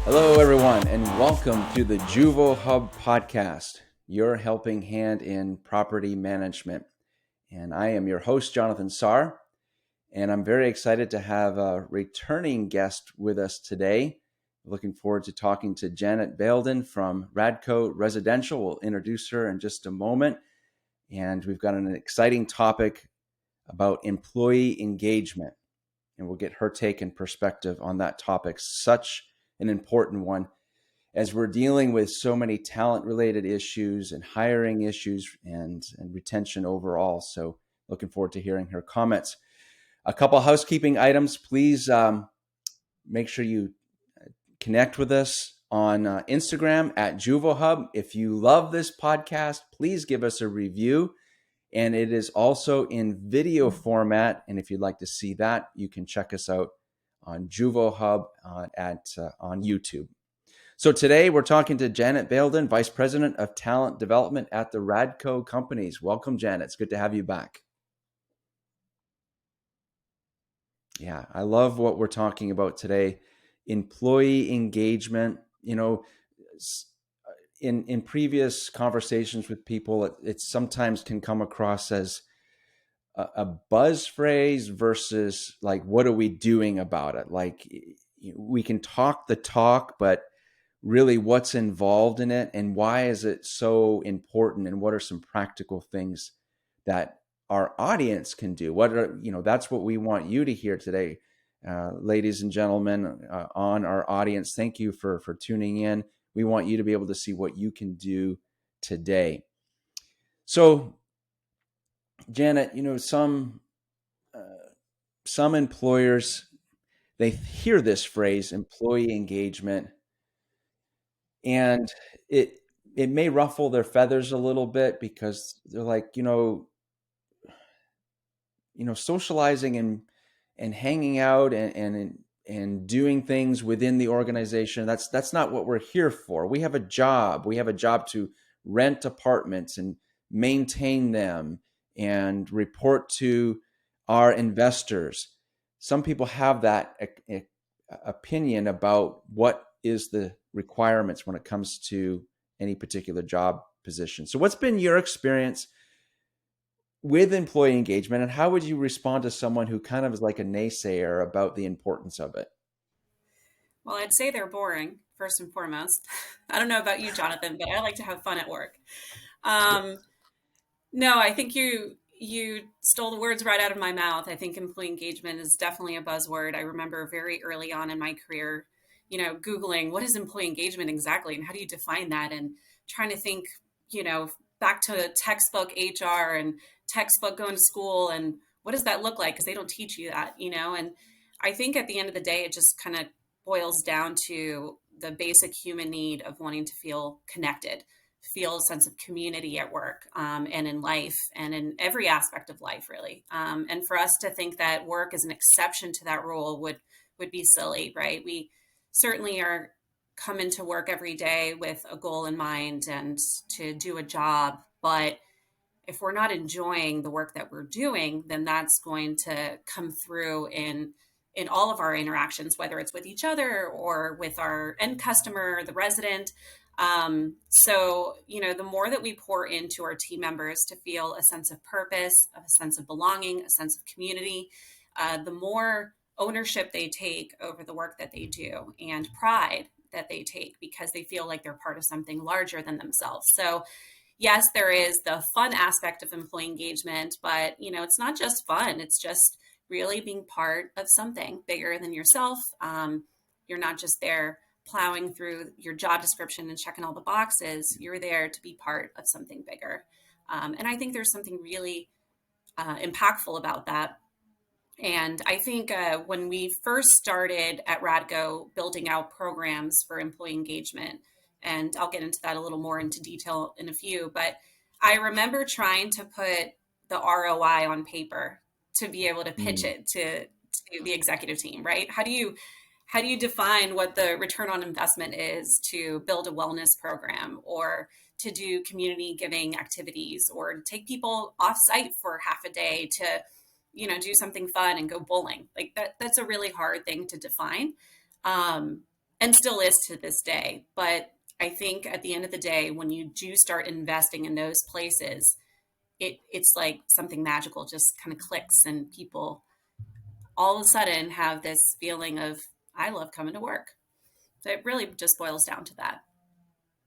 Hello, everyone, and welcome to the Juvo Hub podcast, your helping hand in property management. And I am your host, Jonathan Sarr, and I'm very excited to have a returning guest with us today. Looking forward to talking to Janet Baildon from Radco Residential. We'll introduce her in just a moment. And we've got an exciting topic about employee engagement, and we'll get her take and perspective on that topic. Such an important one as we're dealing with so many talent-related issues and hiring issues and retention overall. So looking forward to hearing her comments. A couple housekeeping items. Please make sure you connect with us on Instagram at JuvoHub. If you love this podcast, please give us a review. And it is also in video format. And if you'd like to see that, you can check us out on JuvoHub on YouTube. So today we're talking to Janet Baildon, Vice President of Talent Development at the Radco Companies. Welcome, Janet. It's good to have you back. Yeah, I love what we're talking about today. Employee engagement. You know, in previous conversations with people, it sometimes can come across as a buzz phrase versus like, what are we doing about it? Like, we can talk the talk, but really what's involved in it and why is it so important, and what are some practical things that our audience can do? That's what we want you to hear today. Ladies and gentlemen, on our audience, thank you for tuning in. We want you to be able to see what you can do today. So, Janet, some employers, they hear this phrase, employee engagement, and it may ruffle their feathers a little bit because they're like, socializing and hanging out and doing things within the organization. That's not what we're here for. We have a job. We have a job to rent apartments and maintain them and report to our investors. Some people have that opinion about what is the requirements when it comes to any particular job position. So what's been your experience with employee engagement, and how would you respond to someone who kind of is like a naysayer about the importance of it? Well, I'd say they're boring, first and foremost. I don't know about you, Jonathan, but I like to have fun at work. Um, no, I think you stole the words right out of my mouth. I think employee engagement is definitely a buzzword. I remember very early on in my career, Googling what is employee engagement exactly and how do you define that, and trying to think, back to textbook HR and textbook going to school and what does that look like? Because they don't teach you that, And I think at the end of the day, it just kind of boils down to the basic human need of wanting to feel connected, feel a sense of community at work, and in life and in every aspect of life, really. And for us to think that work is an exception to that rule would be silly, right? We certainly are coming to work every day with a goal in mind and to do a job. But if we're not enjoying the work that we're doing, then that's going to come through in all of our interactions, whether it's with each other or with our end customer, the resident. So, the more that we pour into our team members to feel a sense of purpose, a sense of belonging, a sense of community, the more ownership they take over the work that they do and pride that they take because they feel like they're part of something larger than themselves. So, yes, there is the fun aspect of employee engagement, but, it's not just fun. It's just really being part of something bigger than yourself. You're not just there plowing through your job description and checking all the boxes. You're there to be part of something bigger. And I think there's something really impactful about that. And I think when we first started at Radco building out programs for employee engagement, and I'll get into that a little more into detail in a few, but I remember trying to put the ROI on paper to be able to pitch it to the executive team, right? How do you define what the return on investment is to build a wellness program or to do community giving activities or to take people off site for half a day to, do something fun and go bowling? Like that's a really hard thing to define. and still is to this day. But I think at the end of the day, when you do start investing in those places, it's like something magical just kind of clicks, and people all of a sudden have this feeling of, I love coming to work. So it really just boils down to that.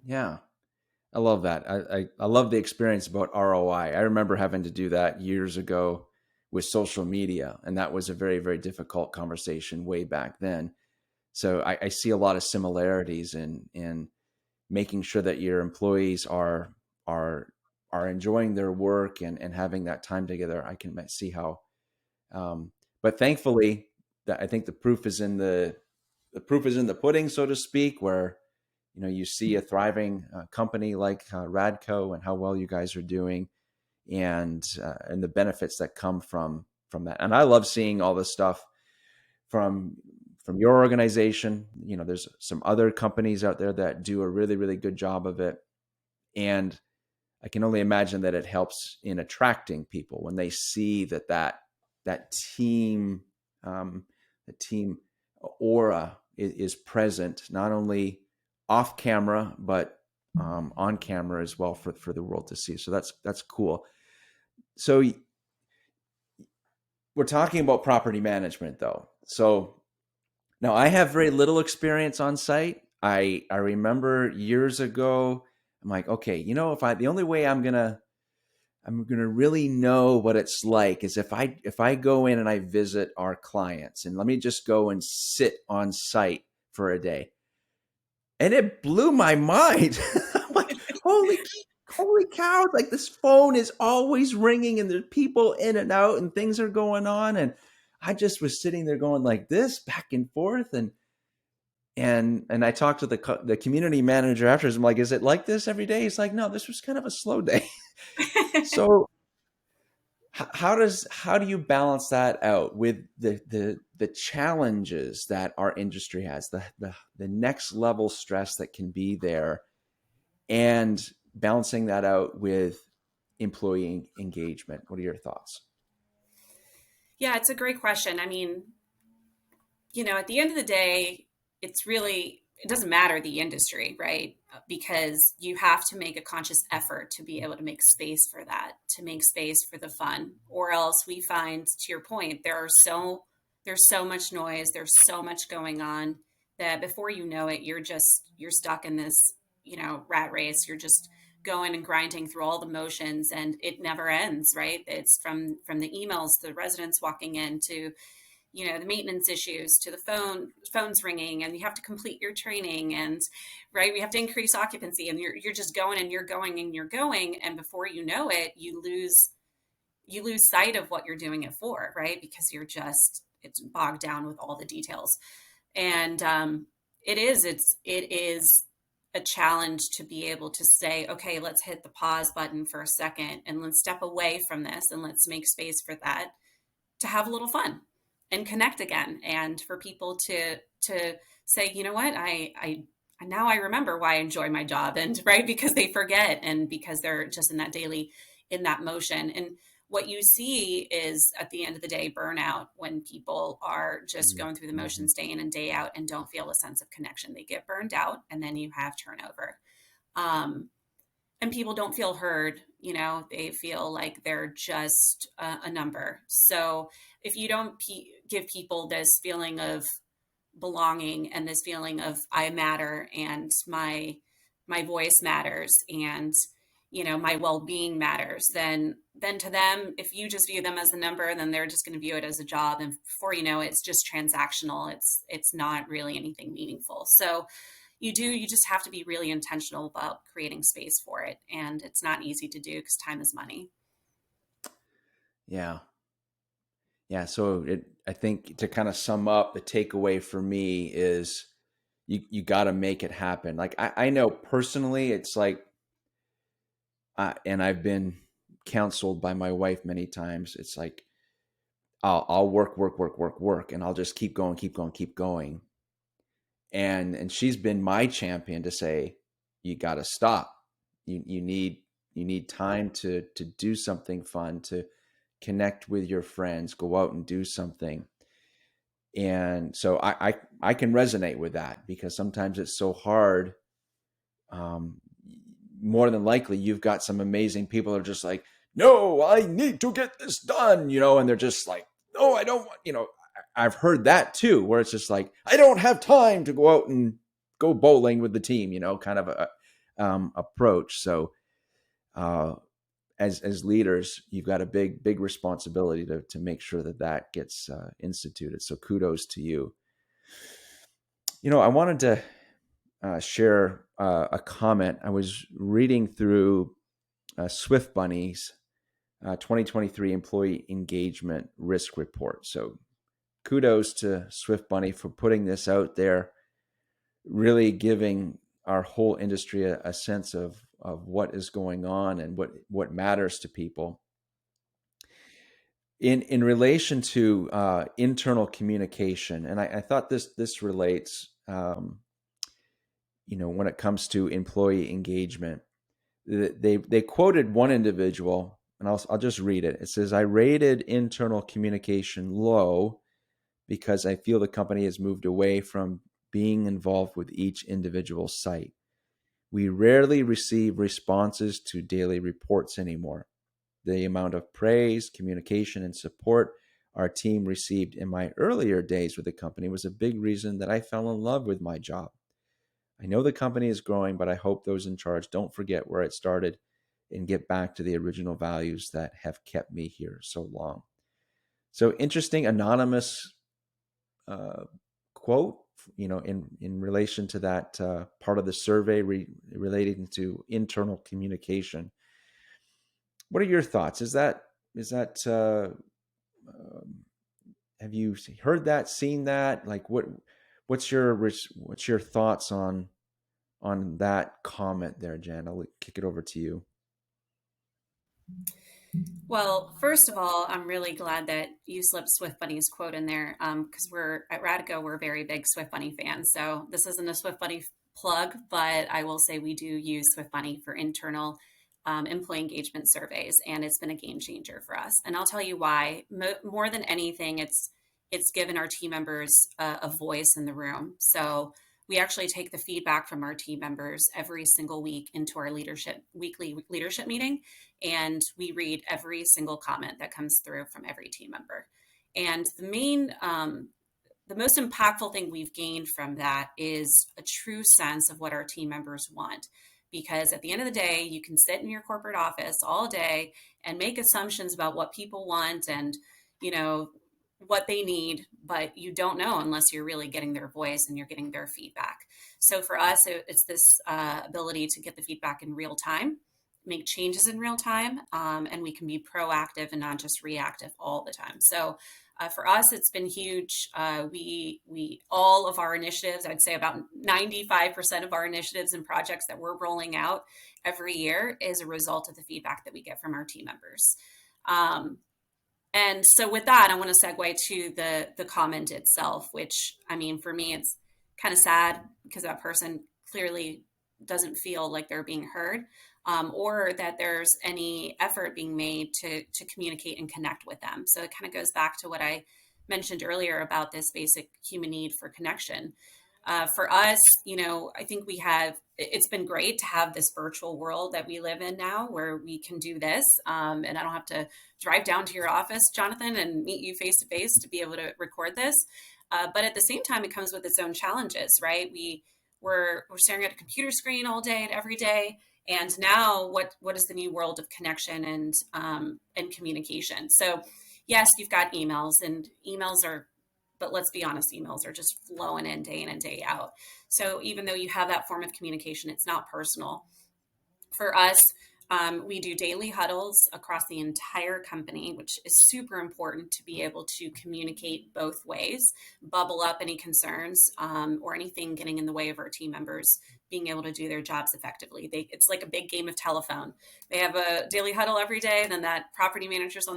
Yeah. I love that. I love the experience about ROI. I remember having to do that years ago with social media, and that was a very, very difficult conversation way back then. So I see a lot of similarities in making sure that your employees are are enjoying their work and having that time together. I can see how, but thankfully, that I think the proof is in the pudding, so to speak, where you see a thriving company like Radco and how well you guys are doing, and the benefits that come from that. And I love seeing all this stuff from your organization. There's some other companies out there that do a really, really good job of it, and I can only imagine that it helps in attracting people when they see that team, the team aura is present, not only off camera but on camera as well for the world to see. So that's cool. So we're talking about property management, though. So now I have very little experience on site. I remember years ago, I'm like, okay, if the only way I'm gonna really know what it's like is if I go in and I visit our clients, and let me just go and sit on site for a day. And it blew my mind. I'm like, holy cow! Like, this phone is always ringing, and there's people in and out, and things are going on, and I just was sitting there going like this back and forth, and I talked to the community manager after. I'm like, is it like this every day? He's like, no, this was kind of a slow day. So how do you balance that out with the challenges that our industry has, the next level stress that can be there, and balancing that out with employee engagement? What are your thoughts? Yeah, it's a great question. I mean, at the end of the day, it doesn't matter the industry, right? Because you have to make a conscious effort to be able to make space for that, to make space for the fun, or else we find, to your point, there's so much noise, there's so much going on that before you know it, you're stuck in this, rat race. You're just going and grinding through all the motions, and it never ends, right? It's from the emails, the residents walking in, to the maintenance issues, to the phones ringing, and you have to complete your training, and right, we have to increase occupancy, and you're just going and you're going and you're going, and before you know it, you lose sight of what you're doing it for, right? Because it's bogged down with all the details. And it is a challenge to be able to say, okay, let's hit the pause button for a second, and let's step away from this, and let's make space for that, to have a little fun and connect again, and for people to say, you know what, I now I remember why I enjoy my job, and right, because they forget, and because they're just in that motion. And what you see is, at the end of the day, burnout, when people are just going through the Mm-hmm. motions day in and day out and don't feel a sense of connection. They get burned out, and then you have turnover. um, and people don't feel heard. They feel like they're just a number. So if you don't give people this feeling of belonging, and this feeling of, I matter, and my voice matters, and my well-being matters, then to them, if you just view them as a number, then they're just going to view it as a job, and before you know it, it's just transactional. It's not really anything meaningful. So you just have to be really intentional about creating space for it, and it's not easy to do because time is money. Yeah. Yeah. So I think, to kind of sum up, the takeaway for me is you got to make it happen. Like, I know personally, it's like, and I've been counseled by my wife many times. It's like, I'll work, work, work, work, work, and I'll just keep going, keep going, keep going. And she's been my champion to say, you got to stop. You need time to do something fun, to connect with your friends, go out and do something. And so I can resonate with that, because sometimes it's so hard. Um, More than likely, you've got some amazing people that are just like, no, I need to get this done, and they're just like, no, I don't want, I've heard that too, where it's just like, I don't have time to go out and go bowling with the team, kind of a approach. So, as leaders, you've got a big responsibility to make sure that gets instituted. So kudos to you. I wanted to share a comment. I was reading through Swift Bunny's 2023 Employee Engagement Risk Report. So kudos to Swift Bunny for putting this out there, really giving our whole industry a sense of what is going on and what matters to people. In relation to internal communication, and I thought this relates, when it comes to employee engagement. They quoted one individual, and I'll just read it. It says, "I rated internal communication low because I feel the company has moved away from being involved with each individual site. We rarely receive responses to daily reports anymore. The amount of praise, communication, and support our team received in my earlier days with the company was a big reason that I fell in love with my job. I know the company is growing, but I hope those in charge don't forget where it started and get back to the original values that have kept me here so long." So interesting, anonymous quote, in relation to that part of the survey relating to internal communication. What are your thoughts? Is that have you heard that, seen that? Like, what's your thoughts on that comment there, Jan? I'll kick it over to you. Well, first of all, I'm really glad that you slipped Swift Bunny's quote in there, because we're at Radco, we're very big Swift Bunny fans. So this isn't a Swift Bunny plug, but I will say we do use Swift Bunny for internal employee engagement surveys, and it's been a game changer for us. And I'll tell you why. More than anything, it's given our team members a voice in the room. So we actually take the feedback from our team members every single week into our weekly leadership meeting, and we read every single comment that comes through from every team member. And the most impactful thing we've gained from that is a true sense of what our team members want. Because at the end of the day, you can sit in your corporate office all day and make assumptions about what people want and, what they need, but you don't know unless you're really getting their voice and you're getting their feedback. So for us, it's this ability to get the feedback in real time, make changes in real time, and we can be proactive and not just reactive all the time. So for us, it's been huge. We all of our initiatives, I'd say about 95% of our initiatives and projects that we're rolling out every year is a result of the feedback that we get from our team members. And so with that, I want to segue to the comment itself, which, I mean, for me, it's kind of sad because that person clearly doesn't feel like they're being heard, or that there's any effort being made to communicate and connect with them. So it kind of goes back to what I mentioned earlier about this basic human need for connection. For us, I think it's been great to have this virtual world that we live in now where we can do this. And I don't have to drive down to your office, Jonathan, and meet you face to face to be able to record this. But at the same time, it comes with its own challenges, right? We're staring at a computer screen all day and every day. And now what is the new world of connection and communication? So yes, you've got emails, and but let's be honest, emails are just flowing in and day out. So even though you have that form of communication, it's not personal. For us, we do daily huddles across the entire company, which is super important to be able to communicate both ways, bubble up any concerns or anything getting in the way of our team members being able to do their jobs effectively. It's like a big game of telephone. They have a daily huddle every day, and then that property manager's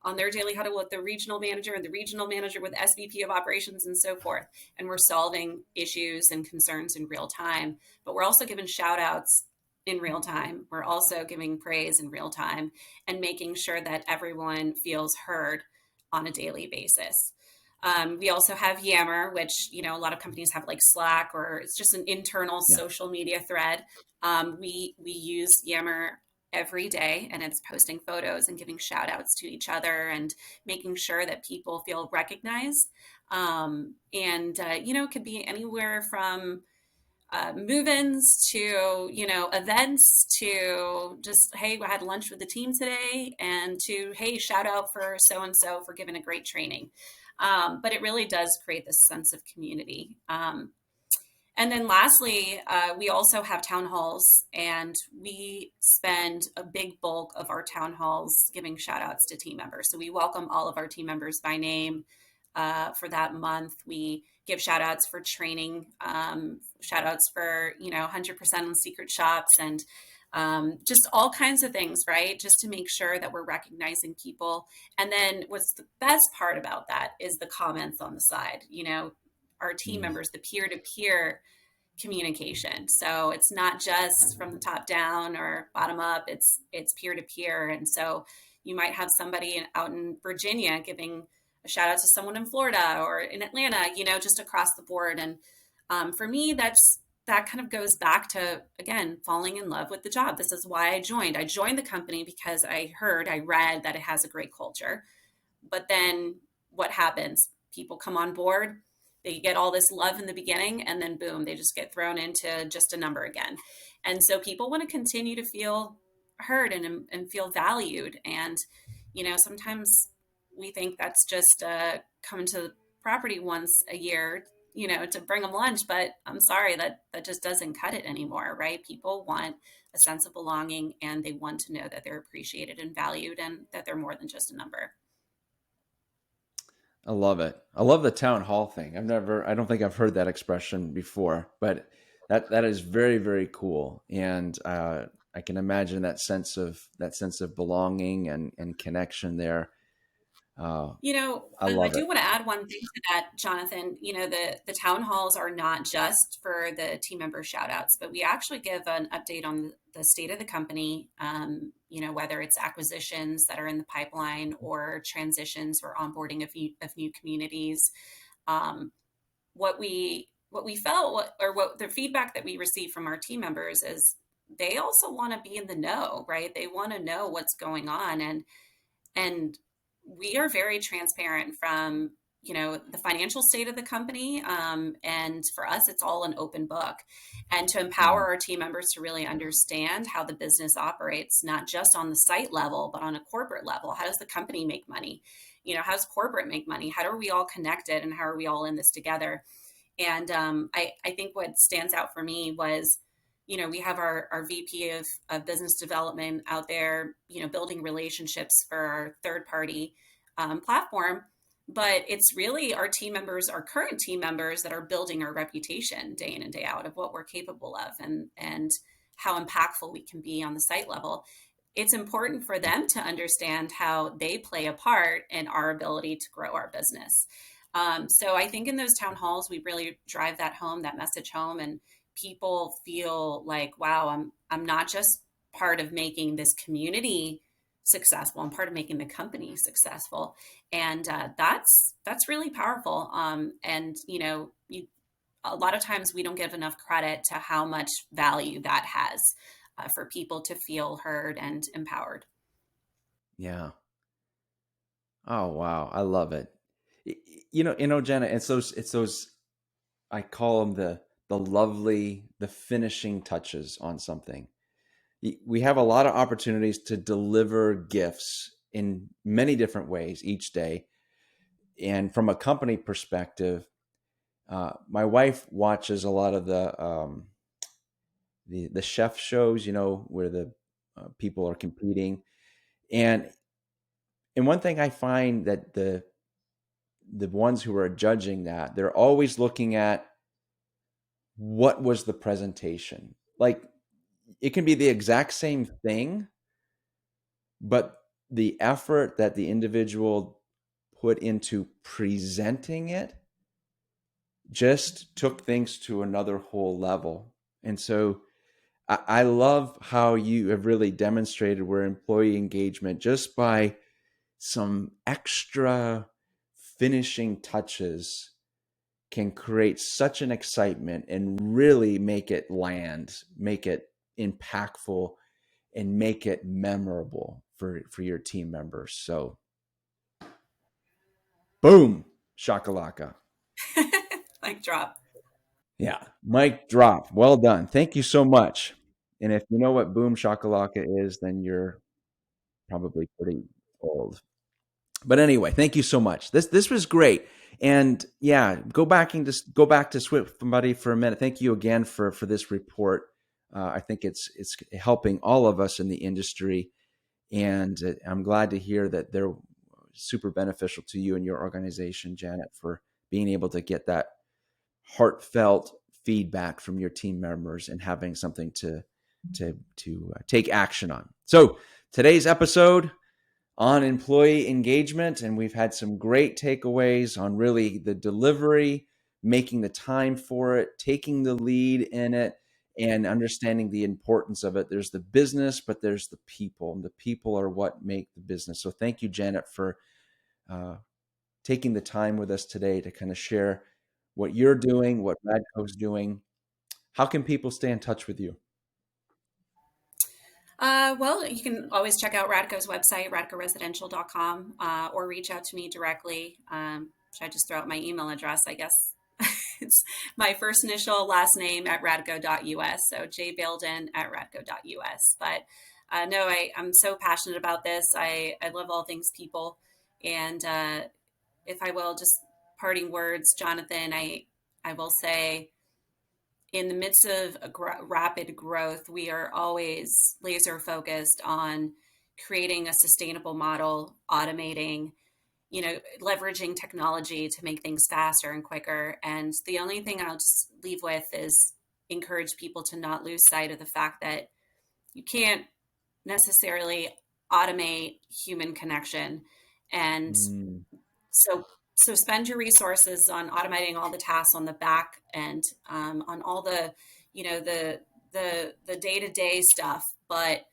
on their daily huddle with the regional manager, and the regional manager with SVP of operations, and so forth. And we're solving issues and concerns in real time, but we're also giving shout outs in real time. We're also giving praise in real time and making sure that everyone feels heard on a daily basis. We also have Yammer, which, a lot of companies have like Slack, or it's just an internal Yeah. social media thread. We use Yammer every day, and it's posting photos and giving shout outs to each other and making sure that people feel recognized. It could be anywhere from move-ins to events, to just, hey, I had lunch with the team today, and to, hey, shout out for so and so for giving a great training. But it really does create this sense of community. And then lastly, we also have town halls, and we spend a big bulk of our town halls giving shout outs to team members. So we welcome all of our team members by name for that month. We give shout outs for training, shout outs for, 100% on secret shops, and just all kinds of things, right? Just to make sure that we're recognizing people. And then what's the best part about that is the comments on the side, our team Mm. members, the peer to peer communication. So it's not just from the top down or bottom up, it's peer to peer. And so you might have somebody out in Virginia giving a shout out to someone in Florida or in Atlanta, just across the board. And for me, that kind of goes back to, again, falling in love with the job. This is why I joined. I joined the company because I read that it has a great culture. But then what happens? People come on board, they get all this love in the beginning, and then boom, they just get thrown into just a number again. And so people want to continue to feel heard and feel valued. And, sometimes we think that's just coming to the property once a year, to bring them lunch. But I'm sorry, that just doesn't cut it anymore, right? People want a sense of belonging, and they want to know that they're appreciated and valued, and that they're more than just a number. I love it. I love the town hall thing. I don't think I've heard that expression before, but that is very, very cool. And I can imagine that sense of belonging and connection there. Uh, I I love do it. want to add one thing to that, Jonathan. The town halls are not just for the team member shout outs, but we actually give an update on the state of the company, whether it's acquisitions that are in the pipeline or transitions or onboarding of new communities. Um, what we felt, or what the feedback that we receive from our team members is, they also want to be in the know, right? They want to know what's going on. And we are very transparent from, the financial state of the company, and for us it's all an open book, and to empower Mm. our team members to really understand how the business operates, not just on the site level but on a corporate level. How does the company make money? How does corporate make money? How are we all connected, and how are we all in this together? And I think what stands out for me was, we have our VP of business development out there, building relationships for our third party platform. But it's really our team members, our current team members, that are building our reputation day in and day out of what we're capable of, and how impactful we can be on the site level. It's important for them to understand how they play a part in our ability to grow our business. So I think in those town halls, we really drive that message home, and people feel like, wow, I'm not just part of making this community successful. I'm part of making the company successful, and that's really powerful. And a lot of times we don't give enough credit to how much value that has for people to feel heard and empowered. Yeah. Oh wow, I love it. Jenna, it's those I call them the finishing touches on something. We have a lot of opportunities to deliver gifts in many different ways each day. And from a company perspective, my wife watches a lot of the chef shows, where the people are competing. And one thing I find that the ones who are judging that, they're always looking at what was the presentation. Like, it can be the exact same thing, but the effort that the individual put into presenting it just took things to another whole level. And so I love how you have really demonstrated where employee engagement, just by some extra finishing touches can create such an excitement and really make it land, make it impactful, and make it memorable for your team members. So, boom, shakalaka. Mic drop. Yeah, mic drop. Well done. Thank you so much. And if you know what boom shakalaka is, then you're probably pretty old. But anyway, thank you so much. This was great. And yeah, go back to Swift Buddy for a minute. Thank you again for this report. I think it's helping all of us in the industry, and I'm glad to hear that they're super beneficial to you and your organization, Janet, for being able to get that heartfelt feedback from your team members and having something to take action on. So today's episode on employee engagement, and we've had some great takeaways on really the delivery, making the time for it, taking the lead in it, and understanding the importance of it. There's the business, but there's the people, and the people are what make the business. So thank you, Janet, for taking the time with us today to kind of share what you're doing, what Radco's doing. How can people stay in touch with you? Well, you can always check out Radco's website, radcoresidential.com, or reach out to me directly. Should I just throw out my email address? I guess it's my first initial last name at radco.us. So jbaildon@radco.us. But no, I'm so passionate about this. I love all things people. And if I will, just parting words, Jonathan, I will say, in the midst of rapid growth, we are always laser focused on creating a sustainable model, automating, leveraging technology to make things faster and quicker. And the only thing I'll just leave with is encourage people to not lose sight of the fact that you can't necessarily automate human connection. And so spend your resources on automating all the tasks on the back end, on all the, the day-to-day stuff. But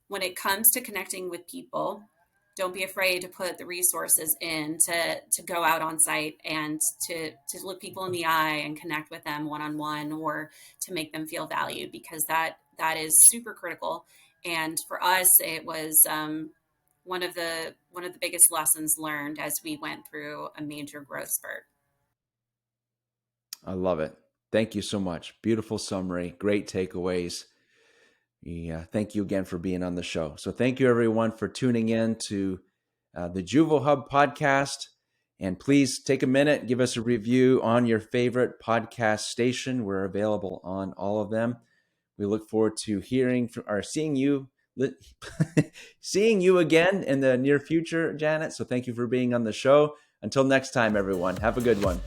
when it comes to connecting with people, don't be afraid to put the resources in to go out on site and to look people in the eye and connect with them one-on-one, or to make them feel valued, because that is super critical. And for us, it was one of the biggest lessons learned as we went through a major growth spurt. I love it. Thank you so much. Beautiful summary. Great takeaways. Yeah, thank you again for being on the show. So thank you, everyone, for tuning in to the Juvo Hub podcast. And please take a minute, give us a review on your favorite podcast station. We're available on all of them. We look forward to hearing from, or seeing you seeing you again in the near future, Janet. So thank you for being on the show. Until next time, everyone, have a good one.